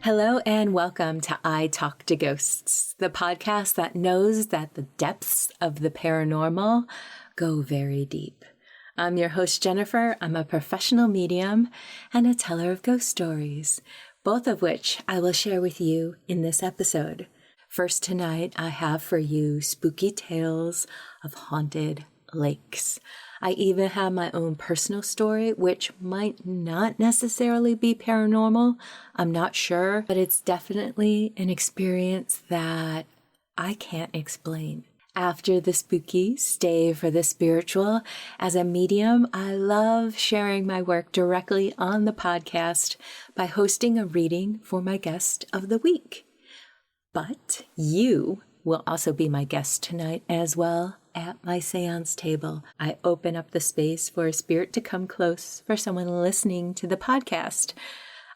Hello and welcome to I Talk to Ghosts, the podcast that knows that the depths of the paranormal go very deep. I'm your host, Jennifer. I'm a professional medium and a teller of ghost stories, both of which I will share with you in this episode. First tonight, I have for you spooky tales of haunted lakes. I even have my own personal story, which might not necessarily be paranormal. I'm not sure, but it's definitely an experience that I can't explain. After the spooky, stay for the spiritual. As a medium, I love sharing my work directly on the podcast by hosting a reading for my guest of the week. But you will also be my guest tonight as well at my seance table. I open up the space for a spirit to come close for someone listening to the podcast.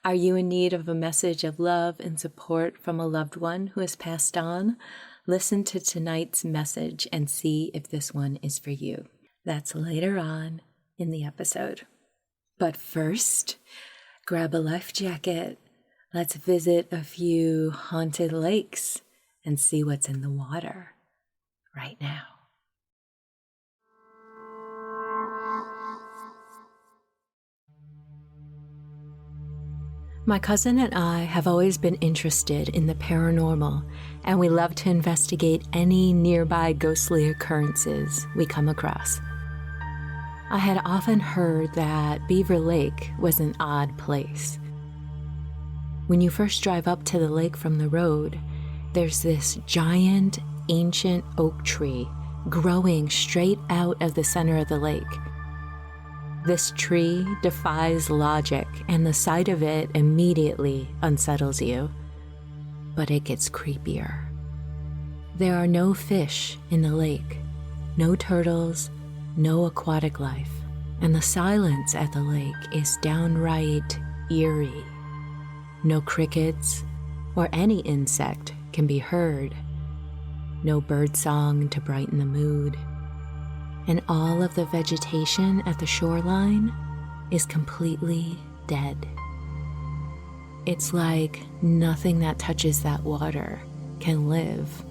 Are you in need of a message of love and support from a loved one who has passed on? Listen to tonight's message and see if this one is for you. That's later on in the episode. But first, grab a life jacket. Let's visit a few haunted lakes and see what's in the water right now. My cousin and I have always been interested in the paranormal, and we love to investigate any nearby ghostly occurrences we come across. I had often heard that Beaver Lake was an odd place. When you first drive up to the lake from the road, there's this giant, ancient oak tree growing straight out of the center of the lake. This tree defies logic, and the sight of it immediately unsettles you. But it gets creepier. There are no fish in the lake, no turtles, no aquatic life, and the silence at the lake is downright eerie. No crickets or any insect can be heard. No birdsong to brighten the mood. And all of the vegetation at the shoreline is completely dead. It's like nothing that touches that water can live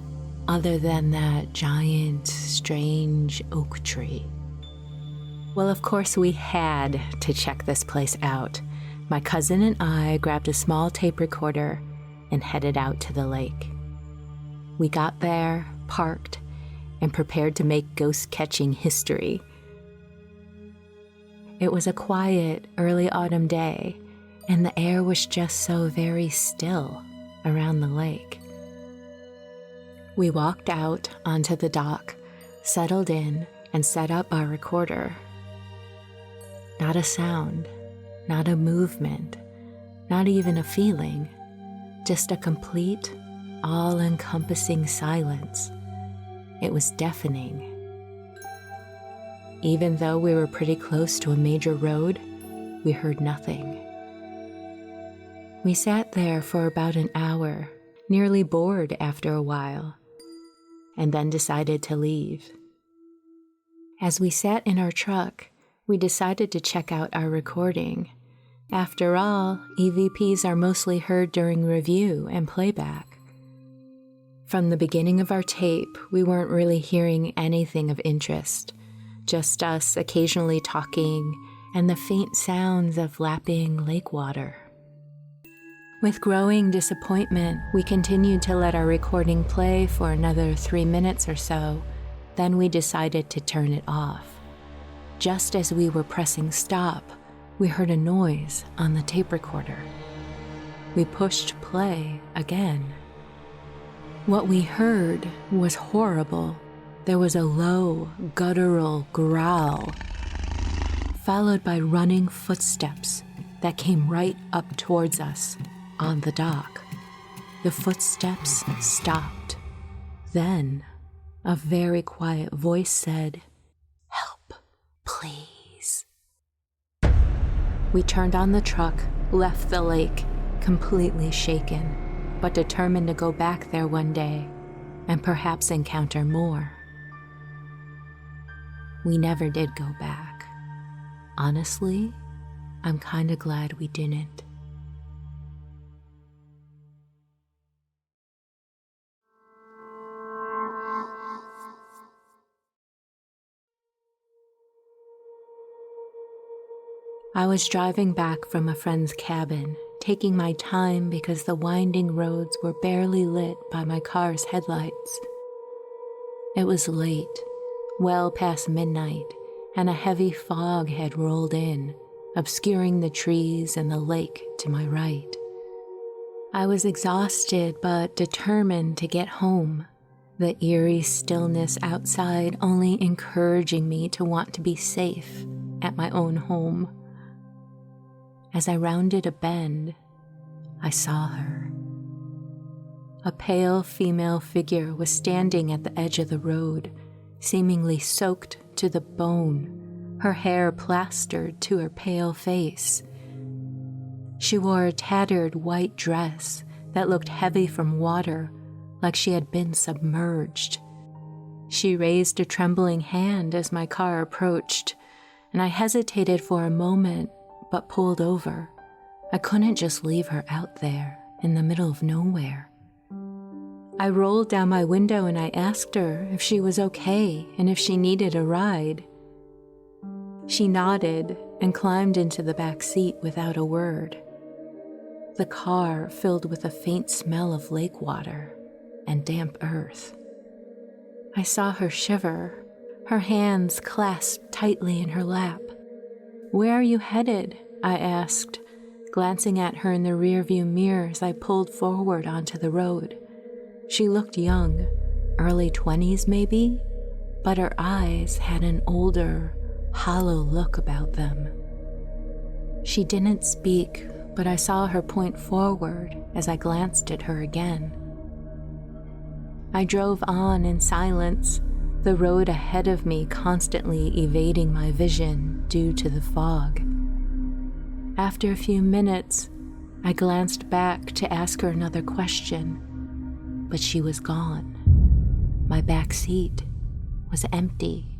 other than that giant, strange oak tree. Well, of course, we had to check this place out. My cousin and I grabbed a small tape recorder and headed out to the lake. We got there, parked, and prepared to make ghost-catching history. It was a quiet, early autumn day, and the air was just so very still around the lake. We walked out onto the dock, settled in, and set up our recorder. Not a sound, not a movement, not even a feeling, just a complete, all-encompassing silence. It was deafening. Even though we were pretty close to a major road, we heard nothing. We sat there for about an hour, nearly bored after a while, and then decided to leave. As we sat in our truck, we decided to check out our recording. After all, EVPs are mostly heard during review and playback. From the beginning of our tape, we weren't really hearing anything of interest, just us occasionally talking and the faint sounds of lapping lake water. With growing disappointment, we continued to let our recording play for another 3 minutes or so, then we decided to turn it off. Just as we were pressing stop, we heard a noise on the tape recorder. We pushed play again. What we heard was horrible. There was a low, guttural growl, followed by running footsteps that came right up towards us on the dock. The footsteps stopped. Then, a very quiet voice said, "Help, please." We turned on the truck, left the lake, completely shaken, but determined to go back there one day and perhaps encounter more. We never did go back. Honestly, I'm kinda glad we didn't. I was driving back from a friend's cabin, taking my time because the winding roads were barely lit by my car's headlights. It was late, well past midnight, and a heavy fog had rolled in, obscuring the trees and the lake to my right. I was exhausted but determined to get home, the eerie stillness outside only encouraging me to want to be safe at my own home. As I rounded a bend, I saw her. A pale female figure was standing at the edge of the road, seemingly soaked to the bone, her hair plastered to her pale face. She wore a tattered white dress that looked heavy from water, like she had been submerged. She raised a trembling hand as my car approached, and I hesitated for a moment, but pulled over. I couldn't just leave her out there in the middle of nowhere. I rolled down my window and I asked her if she was okay and if she needed a ride. She nodded and climbed into the back seat without a word. The car filled with a faint smell of lake water and damp earth. I saw her shiver, her hands clasped tightly in her lap. "Where are you headed?" I asked, glancing at her in the rearview mirror as I pulled forward onto the road. She looked young, early 20s maybe, but her eyes had an older, hollow look about them. She didn't speak, but I saw her point forward as I glanced at her again. I drove on in silence, the road ahead of me constantly evading my vision due to the fog. After a few minutes, I glanced back to ask her another question, but she was gone. My back seat was empty.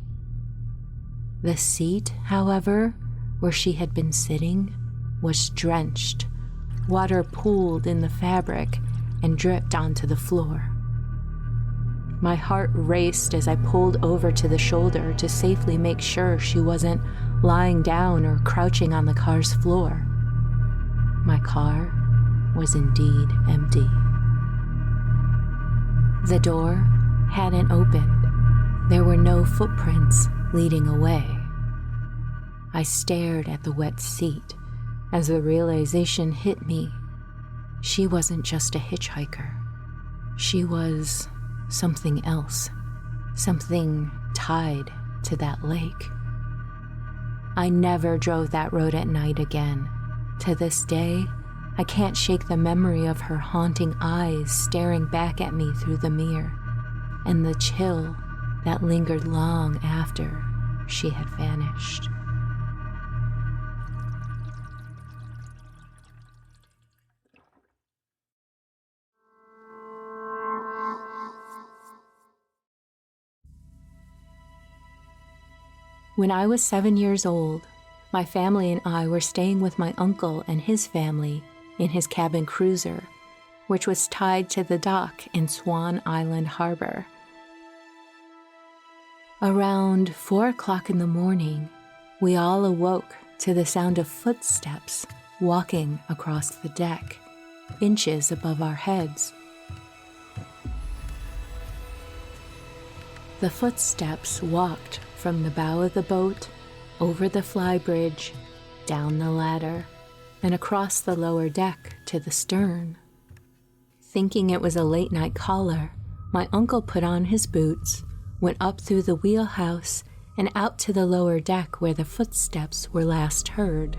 The seat, however, where she had been sitting, was drenched. Water pooled in the fabric and dripped onto the floor. My heart raced as I pulled over to the shoulder to safely make sure she wasn't lying down or crouching on the car's floor. My car was indeed empty. The door hadn't opened. There were no footprints leading away. I stared at the wet seat as the realization hit me. She wasn't just a hitchhiker. She was something else, something tied to that lake. I never drove that road at night again. To this day, I can't shake the memory of her haunting eyes staring back at me through the mirror, and the chill that lingered long after she had vanished. When I was 7 years old, my family and I were staying with my uncle and his family in his cabin cruiser, which was tied to the dock in Swan Island Harbor. Around 4 o'clock in the morning, we all awoke to the sound of footsteps walking across the deck, inches above our heads. The footsteps walked from the bow of the boat, over the flybridge, down the ladder, and across the lower deck to the stern. Thinking it was a late-night caller, my uncle put on his boots, went up through the wheelhouse, and out to the lower deck where the footsteps were last heard.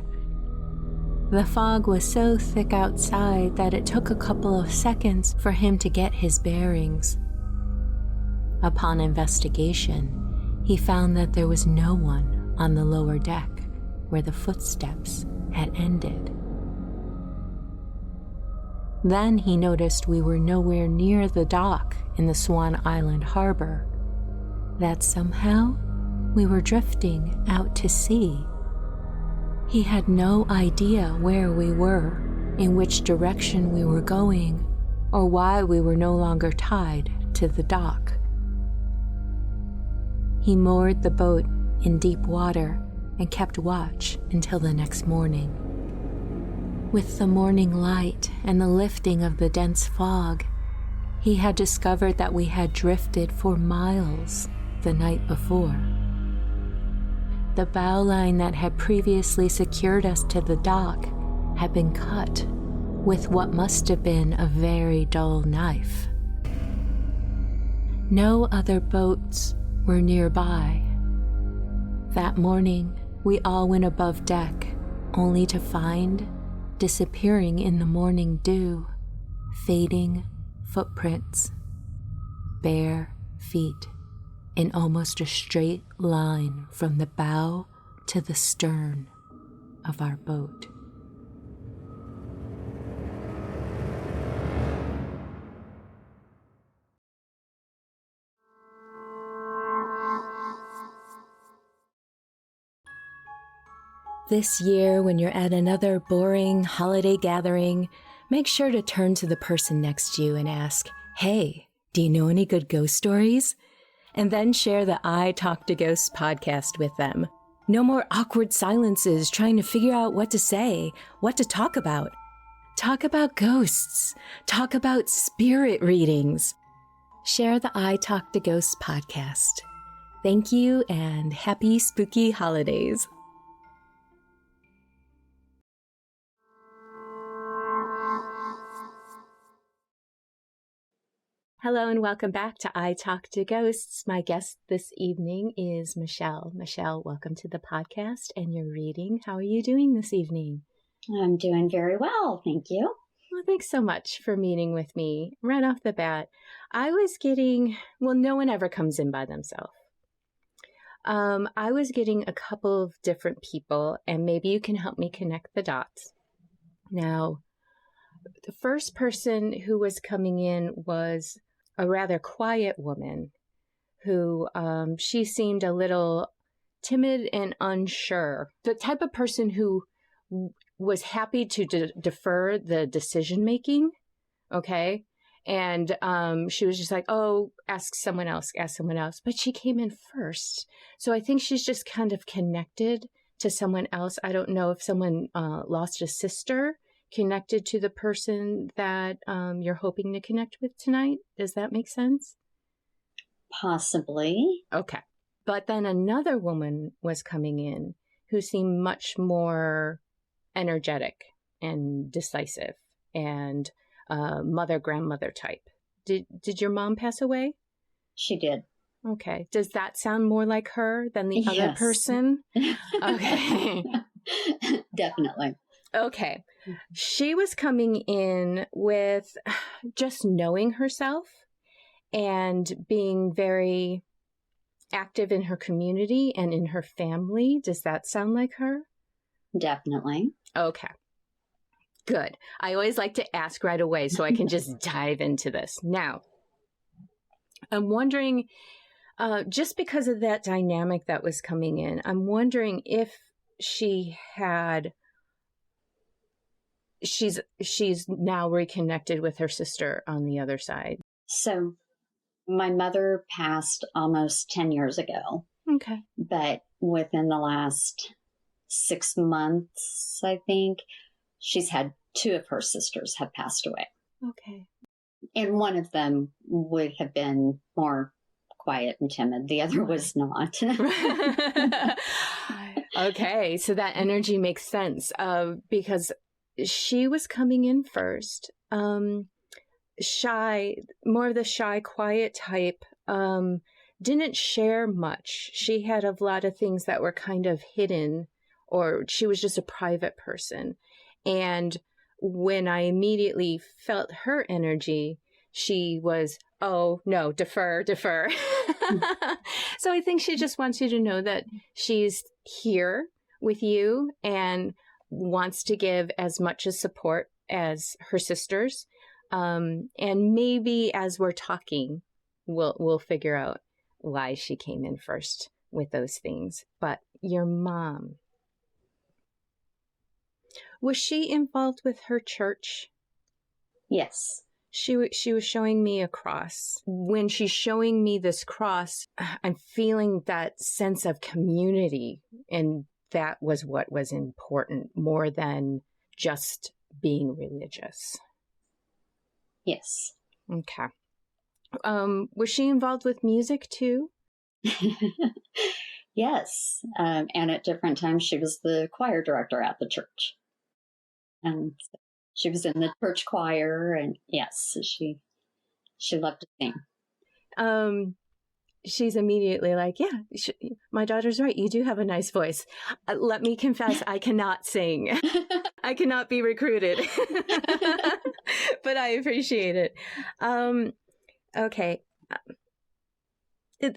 The fog was so thick outside that it took a couple of seconds for him to get his bearings. Upon investigation, he found that there was no one on the lower deck where the footsteps had ended. Then he noticed we were nowhere near the dock in the Swan Island Harbor, that somehow we were drifting out to sea. He had no idea where we were, in which direction we were going, or why we were no longer tied to the dock. He moored the boat in deep water and kept watch until the next morning. With the morning light and the lifting of the dense fog, he had discovered that we had drifted for miles the night before. The bow line that had previously secured us to the dock had been cut with what must have been a very dull knife. No other boats were nearby. That morning, we all went above deck, only to find, disappearing in the morning dew, fading footprints, bare feet, in almost a straight line from the bow to the stern of our boat. This year, when you're at another boring holiday gathering, make sure to turn to the person next to you and ask, "Hey, do you know any good ghost stories?" And then share the I Talk to Ghosts podcast with them. No more awkward silences trying to figure out what to say, what to talk about. Talk about ghosts. Talk about spirit readings. Share the I Talk to Ghosts podcast. Thank you and happy spooky holidays. Hello and welcome back to I Talk to Ghosts. My guest this evening is Michelle. Michelle, welcome to the podcast and your reading. How are you doing this evening? I'm doing very well, thank you. Well, thanks so much for meeting with me. Right off the bat, I was getting, no one ever comes in by themselves. I was getting a couple of different people, and maybe you can help me connect the dots. Now, the first person who was coming in was a rather quiet woman who she seemed a little timid and unsure. The type of person who was happy to defer the decision making, okay? And she was just like, oh, ask someone else. But she came in first. So I think she's just kind of connected to someone else. I don't know if someone lost a sister connected to the person that you're hoping to connect with tonight. Does that make sense? Possibly. Okay. But then another woman was coming in who seemed much more energetic and decisive and grandmother type. Did your mom pass away? She did. Okay. Does that sound more like her than the other person? Okay. Definitely. Okay. She was coming in with just knowing herself and being very active in her community and in her family. Does that sound like her? Definitely. Okay. Good. I always like to ask right away so I can just dive into this. Now, I'm wondering, just because of that dynamic that was coming in, I'm wondering if she's now reconnected with her sister on the other side. So my mother passed almost 10 years ago. Okay. But within the last 6 months, I think, she's had 2 of her sisters have passed away. Okay. And one of them would have been more quiet and timid. The other was not. Okay. So that energy makes sense because she was coming in first, shy, more of the shy, quiet type, didn't share much. She had a lot of things that were kind of hidden, or she was just a private person. And when I immediately felt her energy, she was, oh, no, defer. So I think she just wants you to know that she's here with you and wants to give as much as support as her sisters. And maybe as we're talking, we'll figure out why she came in first with those things. But your mom, was she involved with her church? Yes. She was showing me a cross. When she's showing me this cross, I'm feeling that sense of community and that was what was important more than just being religious. Yes. Okay. Was she involved with music too? Yes. And at different times, she was the choir director at the church. And she was in the church choir. And yes, she loved to sing. She's immediately like, yeah, my daughter's right. You do have a nice voice. Let me confess, I cannot sing. I cannot be recruited. But I appreciate it. Okay.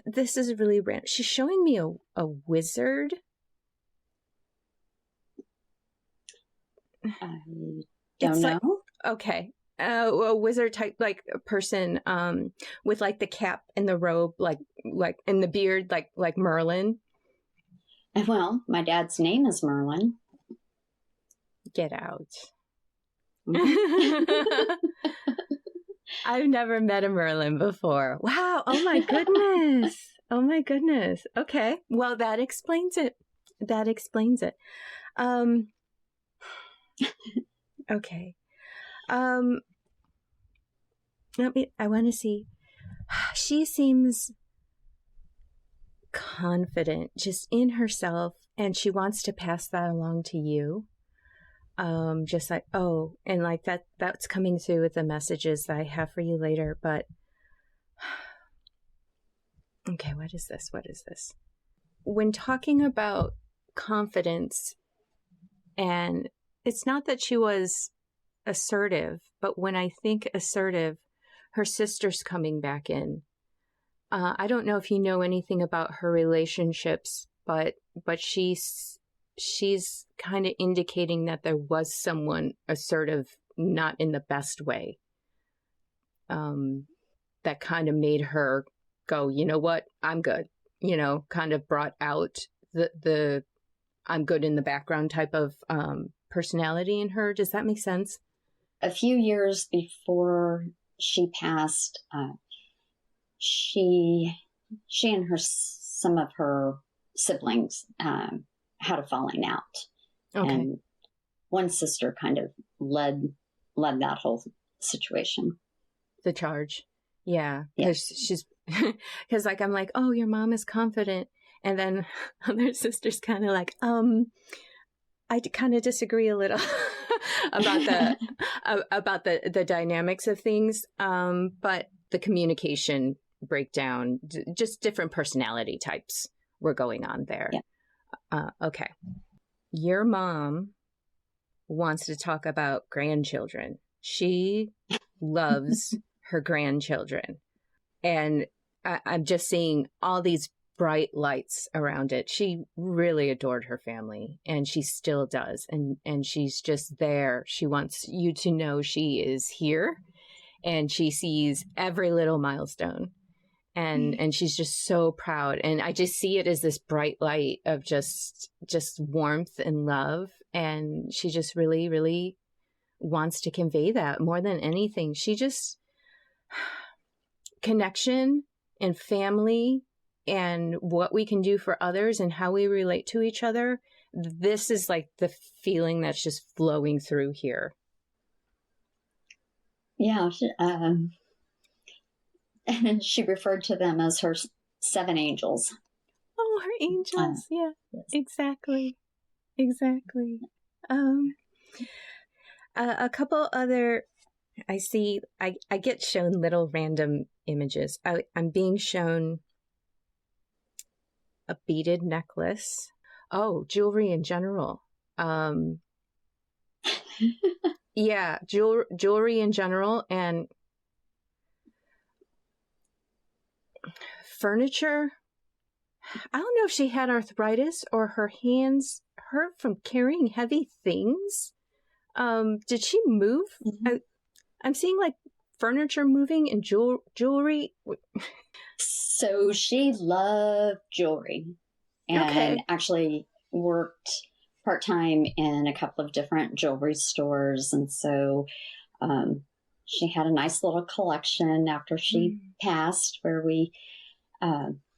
This is really random. She's showing me a wizard. I don't know. Like, okay. A wizard type, like a person, with like the cap and the robe, like and the beard, like Merlin. Well, my dad's name is Merlin. Get out. Mm-hmm. I've never met a Merlin before. Wow. Oh my goodness. Oh my goodness. Okay. Well, that explains it. Okay. I want to see. She seems confident just in herself, and she wants to pass that along to you. Just like, oh, and like that's coming through with the messages that I have for you later. But okay, what is this? When talking about confidence, and it's not that she was assertive, but when I think assertive, her sister's coming back in. I don't know if you know anything about her relationships, but she's kind of indicating that there was someone assertive, not in the best way, that kind of made her go, you know what, I'm good, kind of brought out the I'm good in the background type of personality in her. Does that make sense? A few years before she passed, she and some of her siblings had a falling out. Okay. And one sister kind of led that whole situation. The charge. Yeah. Because because like, I'm like, oh, your mom is confident. And then other sister's kind of like, I kind of disagree a little about the dynamics of things. But the communication breakdown, just different personality types were going on there. Yeah. Okay. Your mom wants to talk about grandchildren. She loves her grandchildren. And I'm just seeing all these bright lights around it. She really adored her family, and she still does. And she's just there. She wants you to know she is here, and she sees every little milestone. And she's just so proud. And I just see it as this bright light of just warmth and love. And she just really, really wants to convey that more than anything. She just, connection and family and what we can do for others and how we relate to each other. This is like the feeling that's just flowing through here. Yeah. And she referred to them as her 7 angels. Oh, her angels. Yeah, yes. Exactly. A couple other, I see, I get shown little random images. I'm being shown a beaded necklace. Oh, jewelry in general. Yeah, jewelry in general, and furniture. I don't know if she had arthritis or her hands hurt from carrying heavy things. Did she move? Mm-hmm. I'm seeing like furniture moving and jewelry. So she loved jewelry and actually worked part-time in a couple of different jewelry stores. And so she had a nice little collection after she passed where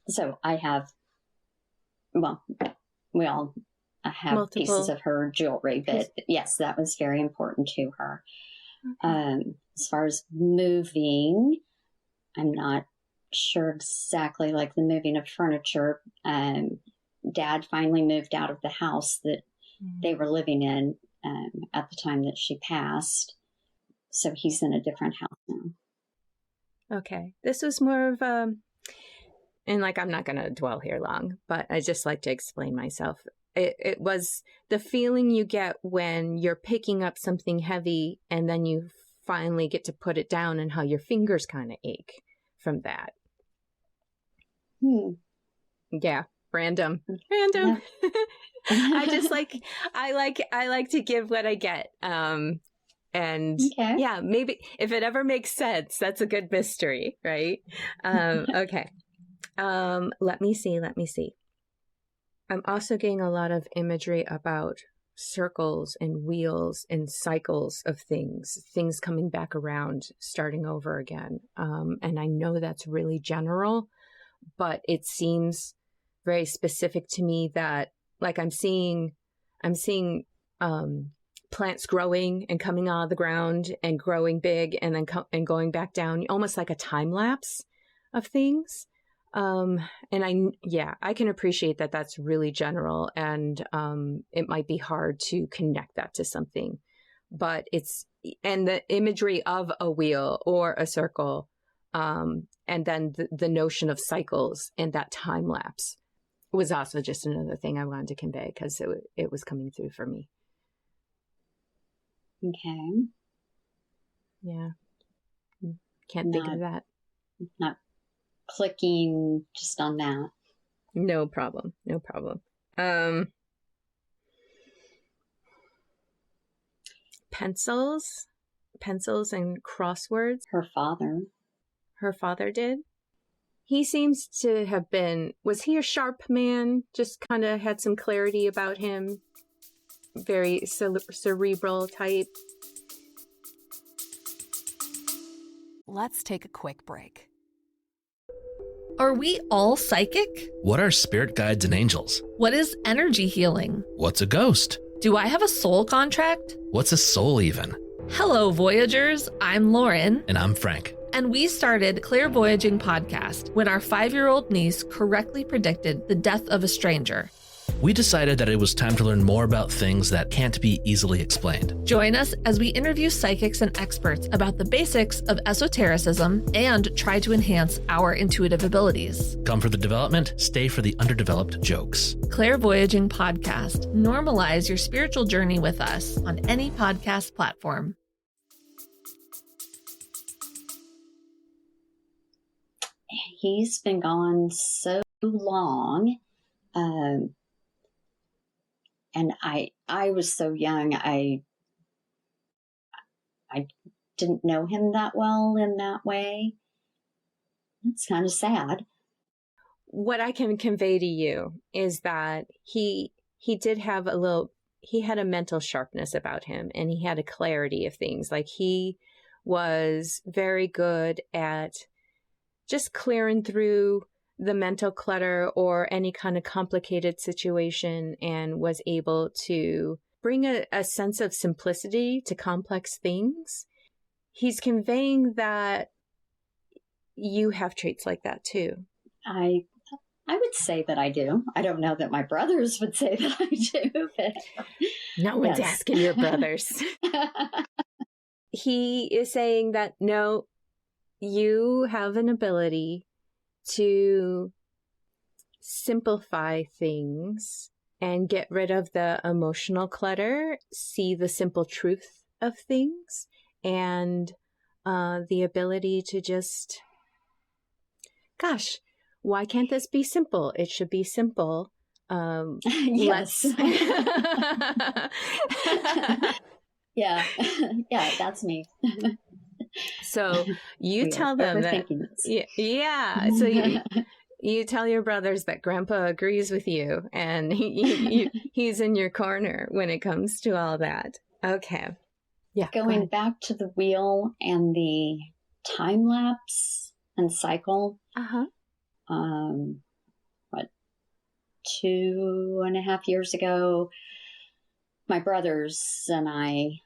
so I have, well, we all have pieces of her jewelry, but yes, that was very important to her. Okay. As far as moving, I'm not sure exactly, like the moving of furniture. Dad finally moved out of the house that they were living in at the time that she passed. So he's in a different house now. Okay. This was more of and like, I'm not going to dwell here long, but I just like to explain myself. It was the feeling you get when you're picking up something heavy and then you finally get to put it down, and how your fingers kind of ache from that. Yeah. Random. Yeah. I like to give what I get. And yeah, maybe if it ever makes sense, that's a good mystery, right? Okay. Let me see. I'm also getting a lot of imagery about circles and wheels and cycles of things coming back around, starting over again. And I know that's really general, but it seems very specific to me that, like, I'm seeing plants growing and coming out of the ground and growing big and then and going back down, almost like a time lapse of things. And I can appreciate that that's really general, and it might be hard to connect that to something, but and the imagery of a wheel or a circle, and then the notion of cycles and that time lapse was also just another thing I wanted to convey, because it was coming through for me. Okay. Yeah. Can't think of that. Not clicking just on that. No problem. Pencils and crosswords. Her father did. He seems to have was he a sharp man? Just kind of had some clarity about him. Very cerebral type. Let's take a quick break. Are we all psychic? What are spirit guides and angels? What is energy healing? What's a ghost? Do I have a soul contract? What's a soul even? Hello, Voyagers. I'm Lauren. And I'm Frank. And we started Clairvoyaging Podcast when our 5-year-old niece correctly predicted the death of a stranger. We decided that it was time to learn more about things that can't be easily explained. Join us as we interview psychics and experts about the basics of esotericism and try to enhance our intuitive abilities. Come for the development, stay for the underdeveloped jokes. Clairvoyaging Podcast. Normalize your spiritual journey with us on any podcast platform. He's been gone so long. And I was so young, I didn't know him that well in that way. It's kind of sad. What I can convey to you is that he did have he had a mental sharpness about him, and he had a clarity of things. Like, he was very good at just clearing through the mental clutter or any kind of complicated situation, and was able to bring a sense of simplicity to complex things. He's conveying that you have traits like that too. I would say that I do. I don't know that my brothers would say that I do. But no one's asking your brothers. He is saying that, no, you have an ability to simplify things and get rid of the emotional clutter, see the simple truth of things, and the ability to just, gosh, why can't this be simple? It should be simple. Yes. Yeah, that's me. So you tell them that. Yeah. So you tell your brothers that Grandpa agrees with you, and he's in your corner when it comes to all that. Okay. Yeah. Going back to the wheel and the time lapse and cycle. Uh-huh. 2.5 years ago, my brothers and I,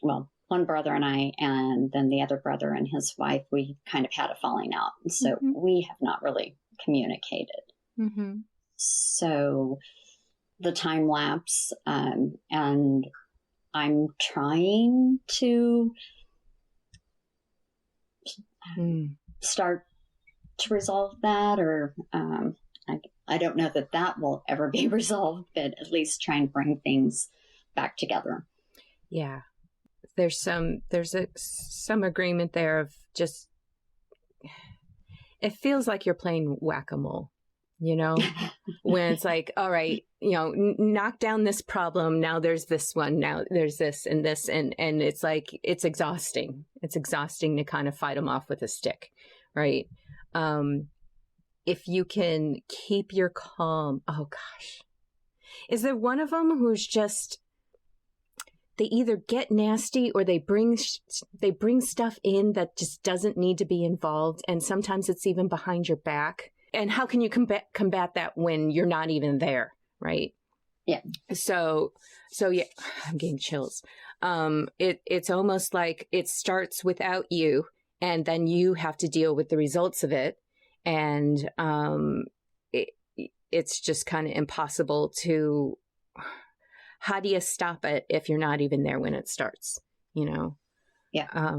one brother and I, and then the other brother and his wife, we kind of had a falling out. And so we have not really communicated. Mm-hmm. So the time lapse, and I'm trying to start to resolve that, or I don't know that will ever be resolved, but at least try and bring things back together. Yeah. There's some agreement there of just, it feels like you're playing whack-a-mole, when it's like, all right, knock down this problem. Now there's this one. Now there's this. And it's like, it's exhausting. It's exhausting to kind of fight them off with a stick. Right. If you can keep your calm. Oh gosh. Is there one of them who's just, they either get nasty or they bring stuff in that just doesn't need to be involved. And sometimes it's even behind your back. And how can you combat that when you're not even there? Right. Yeah. So yeah, I'm getting chills. It's almost like it starts without you, and then you have to deal with the results of it. And, it's just kind of impossible to, how do you stop it if you're not even there when it starts, Yeah.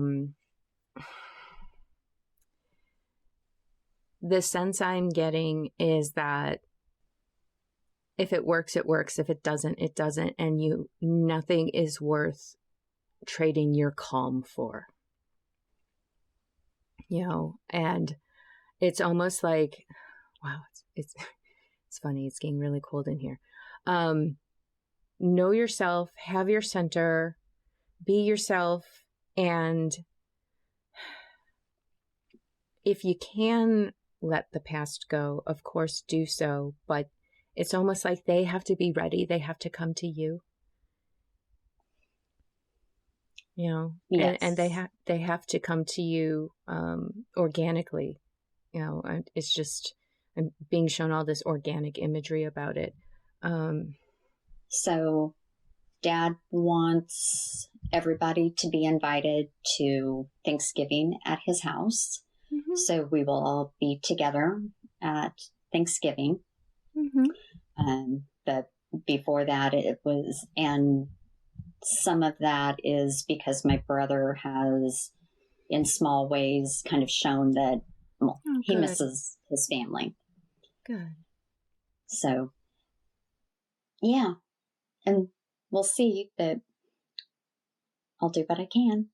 The sense I'm getting is that if it works, it works. If it doesn't, it doesn't. And nothing is worth trading your calm for, and it's almost like, wow, it's funny. It's getting really cold in here. Know yourself, have your center, be yourself. And if you can let the past go, of course, do so. But it's almost like they have to be ready. They have to come to you, Yes. and they have to come to you, organically. It's just, I'm being shown all this organic imagery about it. So Dad wants everybody to be invited to Thanksgiving at his house. Mm-hmm. So we will all be together at Thanksgiving. Mm-hmm. But before that and some of that is because my brother has, in small ways, kind of shown that he misses his family. Good. So, yeah. And we'll see, but I'll do what I can.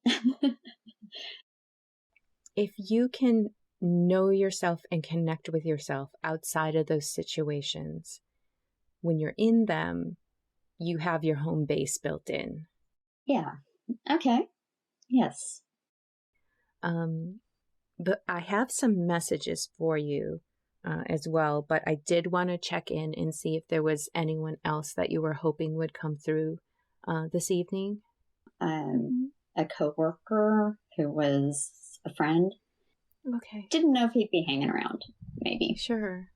If you can know yourself and connect with yourself outside of those situations, when you're in them, you have your home base built in. Yeah. Okay. Yes. But I have some messages for you as well, but I did want to check in and see if there was anyone else that you were hoping would come through this evening. A coworker who was a friend. Okay. Didn't know if he'd be hanging around, maybe. Sure.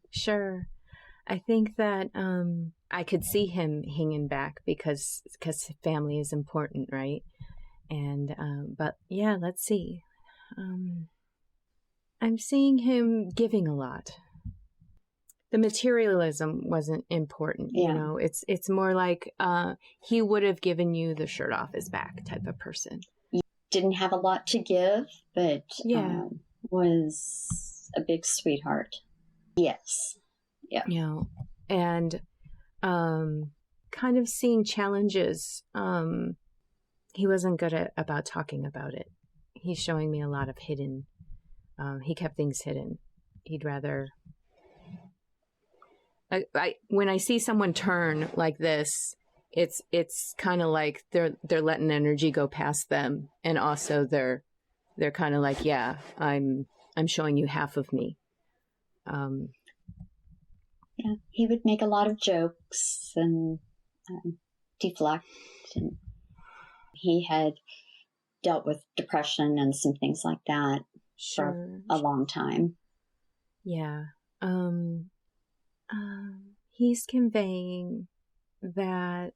I think that I could see him hanging back because family is important, right? And but yeah, let's see. I'm seeing him giving a lot. The materialism wasn't important, It's more like he would have given you the shirt off his back type of person. He didn't have a lot to give, but was a big sweetheart. Yes. Yeah. And kind of seeing challenges. He wasn't good about talking about it. He's showing me a lot of hidden. He kept things hidden. He'd rather. When I see someone turn like this, it's kind of like they're letting energy go past them, and also they're kind of like, yeah, I'm showing you half of me. Yeah, he would make a lot of jokes and deflect, and he had dealt with depression and some things like that for a long time. Yeah. He's conveying that.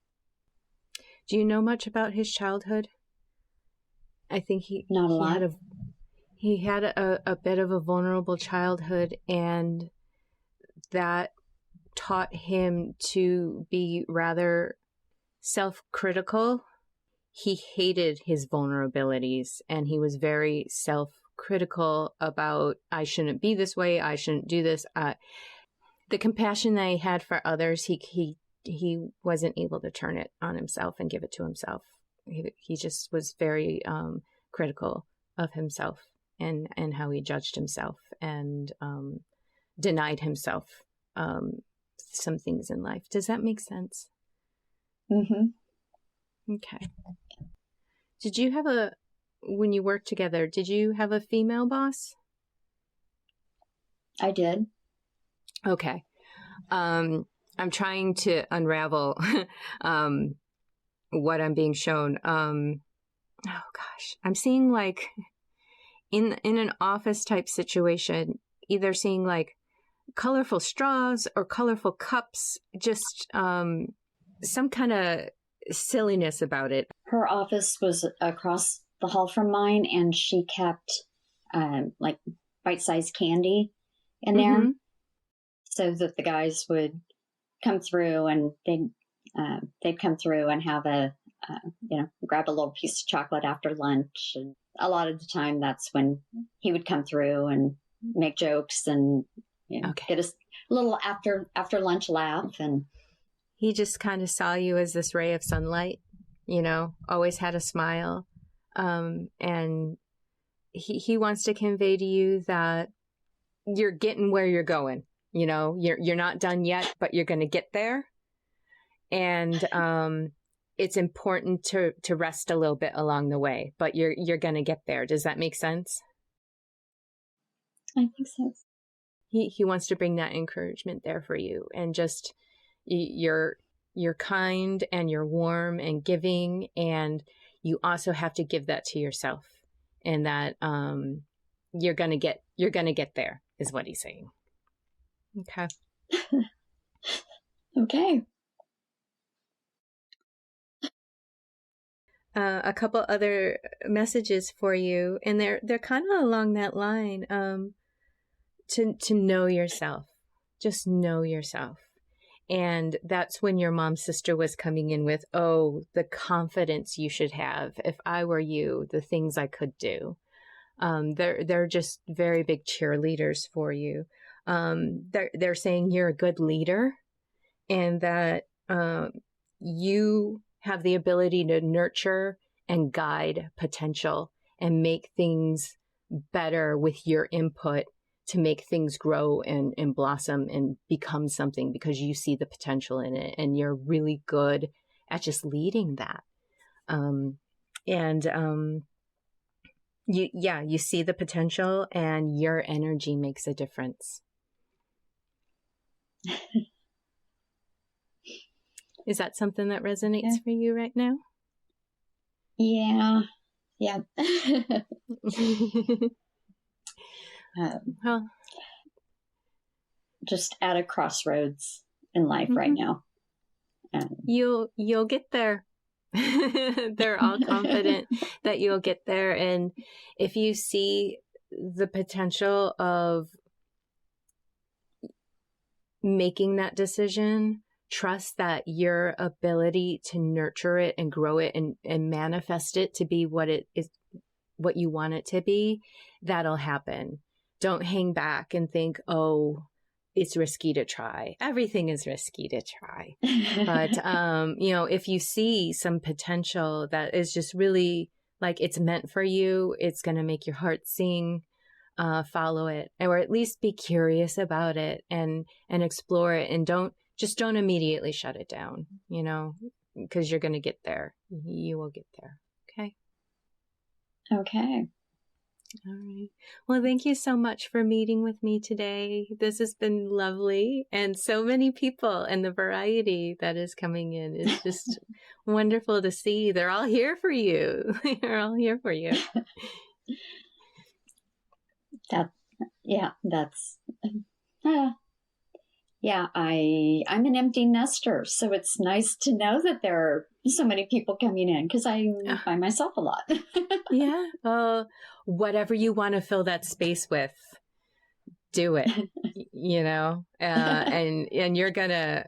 Do you know much about his childhood? I think Not a lot. He had a bit of a vulnerable childhood, and that taught him to be rather self-critical. He hated his vulnerabilities, and he was very self-critical about, I shouldn't be this way, I shouldn't do this. The compassion that he had for others, he wasn't able to turn it on himself and give it to himself. He just was very critical of himself and how he judged himself and denied himself some things in life. Does that make sense? Mm-hmm. Okay. Did you have when you worked together, did you have a female boss? I did. Okay. I'm trying to unravel what I'm being shown. Oh gosh. I'm seeing like in an office type situation, either seeing like colorful straws or colorful cups, just some kind of silliness about it. Her office was across the hall from mine, and she kept like bite-sized candy in there, so that the guys would come through and they'd come through and have grab a little piece of chocolate after lunch. And a lot of the time, that's when he would come through and make jokes and get a little after lunch laugh. And he just kind of saw you as this ray of sunlight, always had a smile. And he wants to convey to you that you're getting where you're going. You're not done yet, but you're going to get there. And it's important to rest a little bit along the way, but you're going to get there. Does that make sense? I think so. He wants to bring that encouragement there for you, and just you're kind and you're warm and giving, and you also have to give that to yourself, and that you're gonna get there is what he's saying. Okay. Okay. A couple other messages for you, and they're kind of along that line. To know yourself, just know yourself. And that's when your mom's sister was coming in with, the confidence you should have. If I were you, the things I could do. They're just very big cheerleaders for you. They're saying you're a good leader, and that you have the ability to nurture and guide potential and make things better with your input, to make things grow and blossom and become something, because you see the potential in it, and you're really good at just leading that. You see the potential, and your energy makes a difference. Is that something that resonates for you right now? Yeah. Well, just at a crossroads in life right now. You'll get there. They're all confident that you'll get there. And if you see the potential of making that decision, trust that your ability to nurture it and grow it and manifest it to be what it is, what you want it to be, that'll happen. Don't hang back and think, it's risky to try. Everything is risky to try. But, if you see some potential that is just really like it's meant for you, it's going to make your heart sing, follow it, or at least be curious about it and explore it. And don't immediately shut it down, because you're going to get there. You will get there. Okay. Okay. All right. Well, thank you so much for meeting with me today. This has been lovely, and so many people, and the variety that is coming in is just wonderful to see. They're all here for you. They're all here for you. Yeah, I'm an empty nester, so it's nice to know that there are so many people coming in because I'm by myself a lot. Yeah. Well, whatever you want to fill that space with, do it. And you're gonna,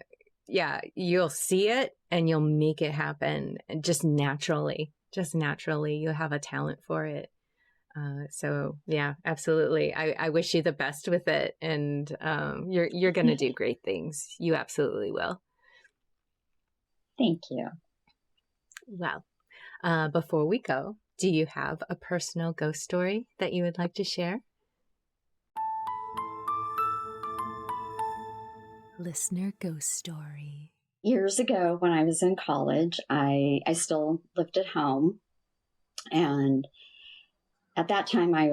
you'll see it and you'll make it happen just naturally. You'll have a talent for it. So yeah, absolutely. I wish you the best with it, and you're going to do great things. You absolutely will. Thank you. Well, before we go, do you have a personal ghost story that you would like to share? Listener ghost story. Years ago, when I was in college, I still lived at home, and at that time, my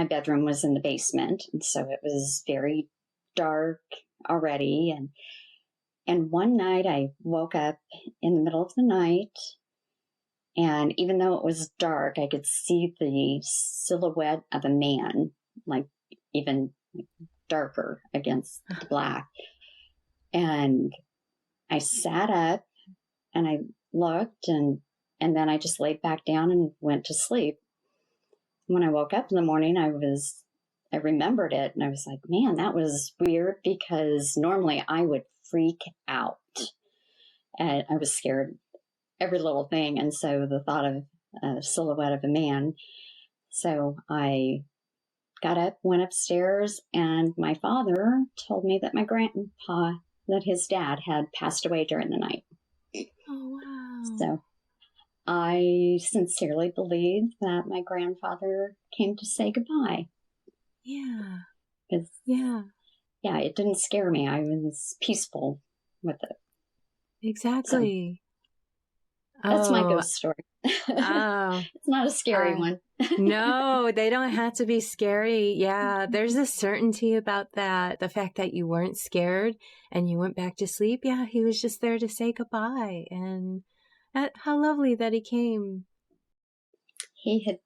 bedroom was in the basement, and so it was very dark already. And one night I woke up in the middle of the night, and even though it was dark, I could see the silhouette of a man, like even darker against the black. And I sat up and I looked, and then I just laid back down and went to sleep. When I woke up in the morning, I remembered it, and I was like, man, that was weird, because normally I would freak out and I was scared every little thing. And so the thought of a silhouette of a man. So I got up, went upstairs, and my father told me that that his dad had passed away during the night. Oh, wow. So I sincerely believe that my grandfather came to say goodbye. Yeah. Yeah, it didn't scare me. I was peaceful with it. Exactly. So, that's my ghost story. Oh. It's not a scary one. No, they don't have to be scary. Yeah, there's a certainty about that. The fact that you weren't scared and you went back to sleep. Yeah, he was just there to say goodbye. And how lovely that he came. He had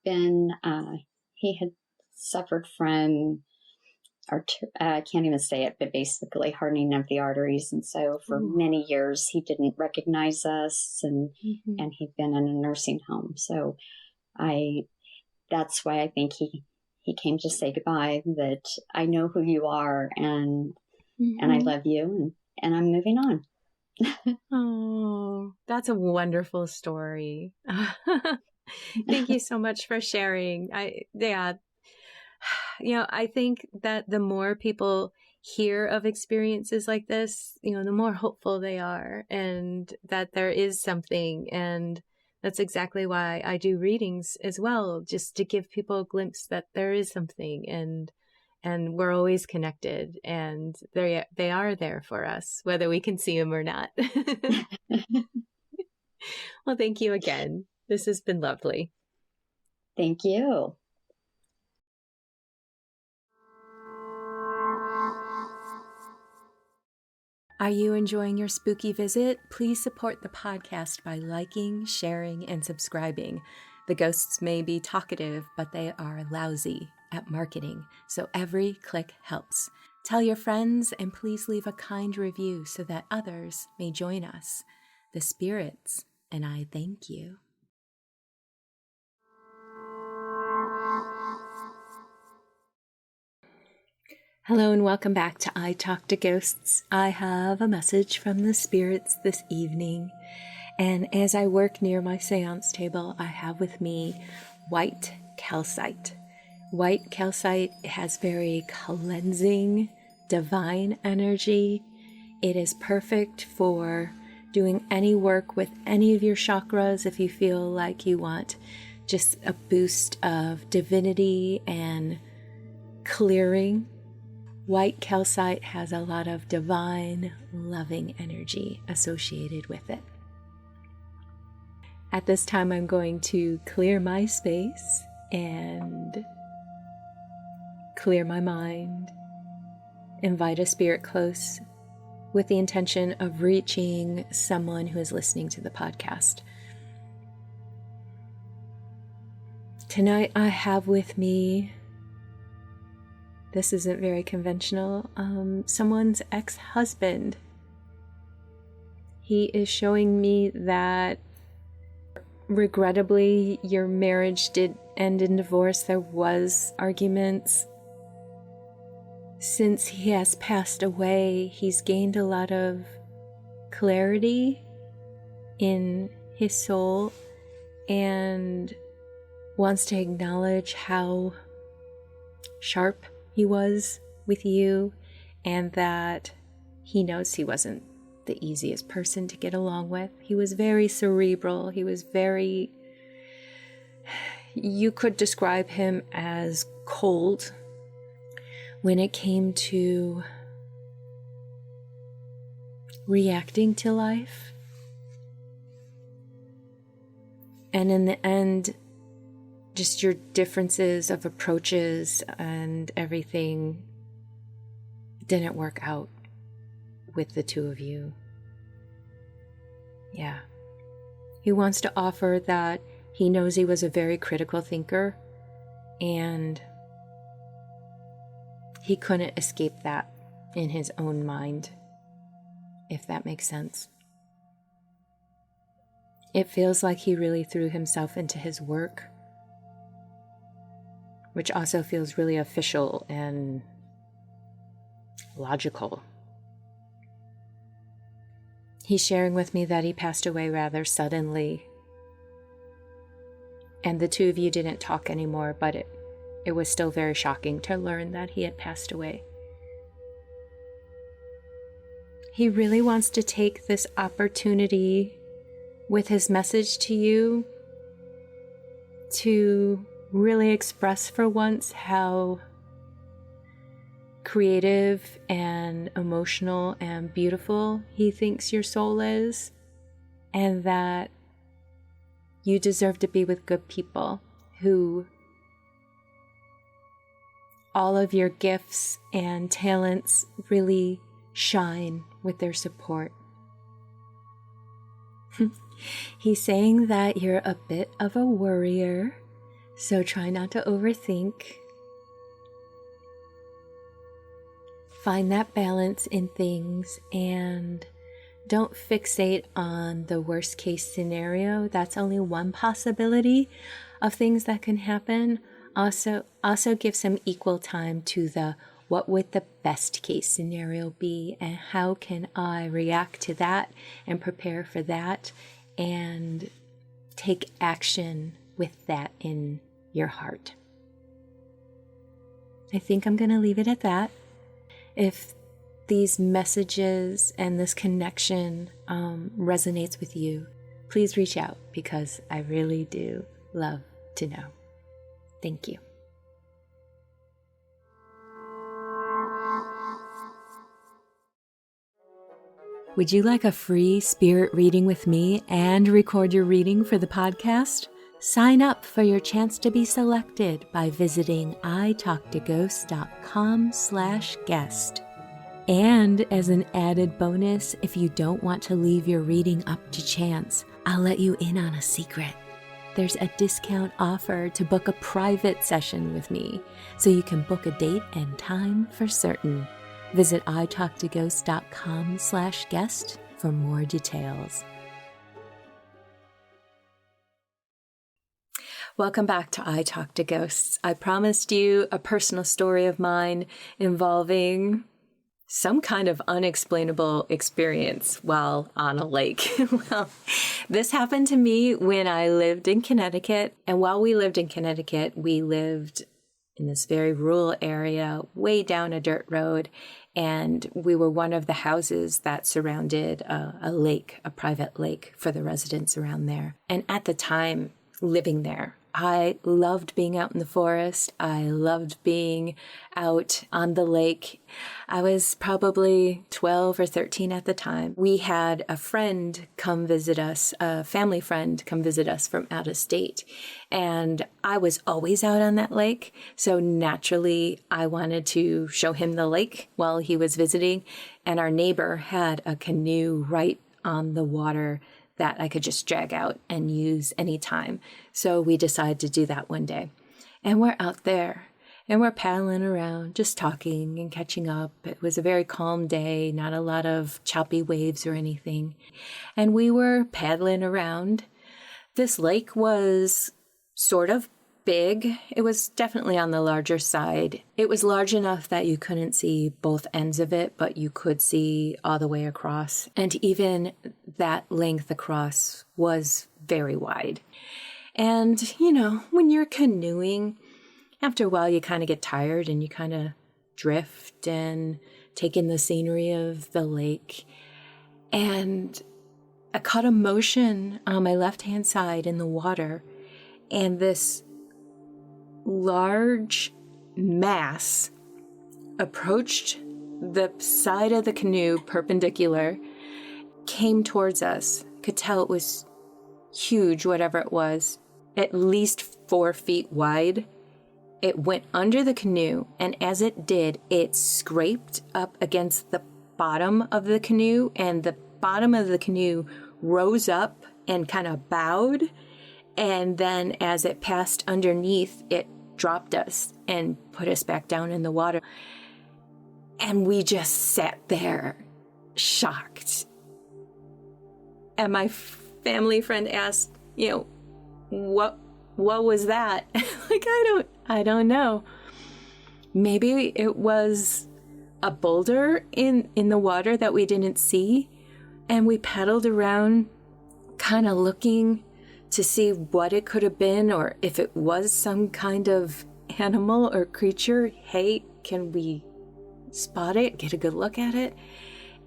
suffered from, I can't even say it, but basically hardening of the arteries. And so for many years, he didn't recognize us, and he'd been in a nursing home. So that's why I think he came to say goodbye, that I know who you are, and I love you, and I'm moving on. Oh, that's a wonderful story. Thank you so much for sharing. I think that the more people hear of experiences like this, the more hopeful they are, and that there is something. And that's exactly why I do readings as well, just to give people a glimpse that there is something, and we're always connected, and they are there for us, whether we can see them or not. Well, thank you again. This has been lovely. Thank you. Are you enjoying your spooky visit? Please support the podcast by liking, sharing, and subscribing. The ghosts may be talkative, but they are lousy at marketing, so every click helps. Tell your friends, and please leave a kind review so that others may join us. The spirits and I thank you. Hello and welcome back to I Talk to Ghosts. I have a message from the spirits this evening. And as I work near my seance table, I have with me white calcite. White calcite has very cleansing, divine energy. It is perfect for doing any work with any of your chakras if you feel like you want just a boost of divinity and clearing. White calcite has a lot of divine, loving energy associated with it. At this time, I'm going to clear my space and clear my mind, invite a spirit close with the intention of reaching someone who is listening to the podcast. Tonight, I have with me this isn't very conventional, someone's ex-husband. He is showing me that regrettably your marriage did end in divorce. There was arguments. Since he has passed away, he's gained a lot of clarity in his soul and wants to acknowledge how sharp he was with you, and that he knows he wasn't the easiest person to get along with. He was very cerebral. He was very, you could describe him as cold when it came to reacting to life. And in the end, just your differences of approaches and everything didn't work out with the two of you. Yeah. He wants to offer that he knows he was a very critical thinker, and he couldn't escape that in his own mind, if that makes sense. It feels like he really threw himself into his work, which also feels really official and logical. He's sharing with me that he passed away rather suddenly, and the two of you didn't talk anymore, but it was still very shocking to learn that he had passed away. He really wants to take this opportunity with his message to you to really express for once how creative and emotional and beautiful he thinks your soul is, and that you deserve to be with good people who all of your gifts and talents really shine with their support. He's saying that you're a bit of a worrier, so try not to overthink. Find that balance in things and don't fixate on the worst case scenario. That's only one possibility of things that can happen. Also give some equal time to the what would the best case scenario be, and how can I react to that and prepare for that and take action with that in your heart. I think I'm going to leave it at that. If these messages and this connection resonates with you, please reach out, because I really do love to know. Thank you. Would you like a free spirit reading with me and record your reading for the podcast? Sign up for your chance to be selected by visiting italktoghosts.com/guest. And as an added bonus, if you don't want to leave your reading up to chance, I'll let you in on a secret. There's a discount offer to book a private session with me, so you can book a date and time for certain. Visit italktoghosts.com/guest for more details. Welcome back to I Talk to Ghosts. I promised you a personal story of mine involving some kind of unexplainable experience while on a lake. Well, this happened to me when I lived in Connecticut. And while we lived in Connecticut, we lived in this very rural area, way down a dirt road. And we were one of the houses that surrounded a lake, a private lake for the residents around there. And at the time living there, I loved being out in the forest. I loved being out on the lake. I was probably 12 or 13 at the time. We had a friend come visit us, a family friend come visit us from out of state. And I was always out on that lake. So naturally, I wanted to show him the lake while he was visiting. And our neighbor had a canoe right on the water that I could just drag out and use anytime. So we decided to do that one day. And we're out there, And we're paddling around, just talking and catching up. It was a very calm day, not a lot of choppy waves or anything. And we were paddling around. This lake was sort of big. It was definitely on the larger side. It was large enough that you couldn't see both ends of it, but you could see all the way across. And even that length across was very wide. And, when you're canoeing, after a while, you kind of get tired and you kind of drift and take in the scenery of the lake. And I caught a motion on my left-hand side in the water, and this large mass approached the side of the canoe perpendicular, came towards us. Could tell it was huge, whatever it was, at least 4 feet wide. It went under the canoe, and as it did, it scraped up against the bottom of the canoe, and the bottom of the canoe rose up and kind of bowed, and then as it passed underneath, it dropped us and put us back down in the water. And we just sat there, shocked. And my family friend asked, what was that? Like, I don't know. Maybe it was a boulder in the water that we didn't see. And we paddled around kind of looking to see what it could have been, or if it was some kind of animal or creature. Hey, can we spot it, get a good look at it?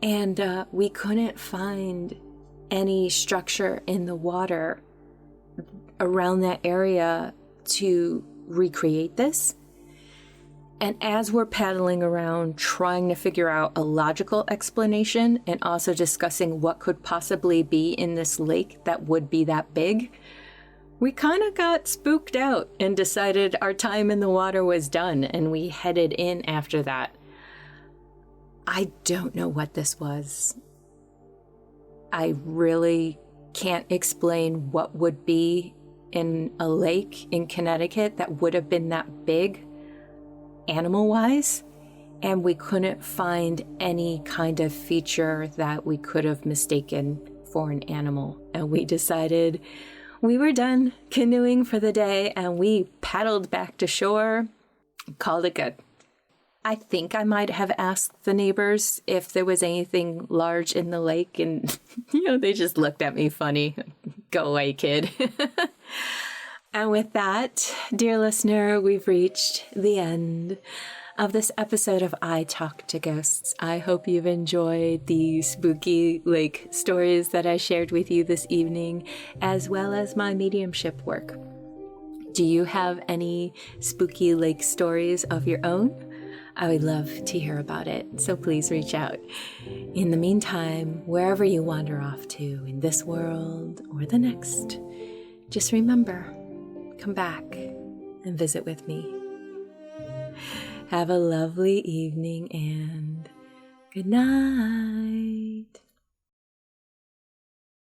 And we couldn't find any structure in the water around that area to recreate this. And as we're paddling around trying to figure out a logical explanation and also discussing what could possibly be in this lake that would be that big, we kind of got spooked out and decided our time in the water was done, and we headed in after that. I don't know what this was. I really can't explain what would be in a lake in Connecticut that would have been that big animal-wise, and we couldn't find any kind of feature that we could have mistaken for an animal. And we decided we were done canoeing for the day, and we paddled back to shore, called it good. I think I might have asked the neighbors if there was anything large in the lake, and they just looked at me funny. Go away, kid. And with that, dear listener, we've reached the end of this episode of I Talk to Ghosts. I hope you've enjoyed the spooky lake stories that I shared with you this evening, as well as my mediumship work. Do you have any spooky lake stories of your own? I would love to hear about it, so please reach out. In the meantime, wherever you wander off to in this world or the next, just remember, come back and visit with me. Have a lovely evening and good night.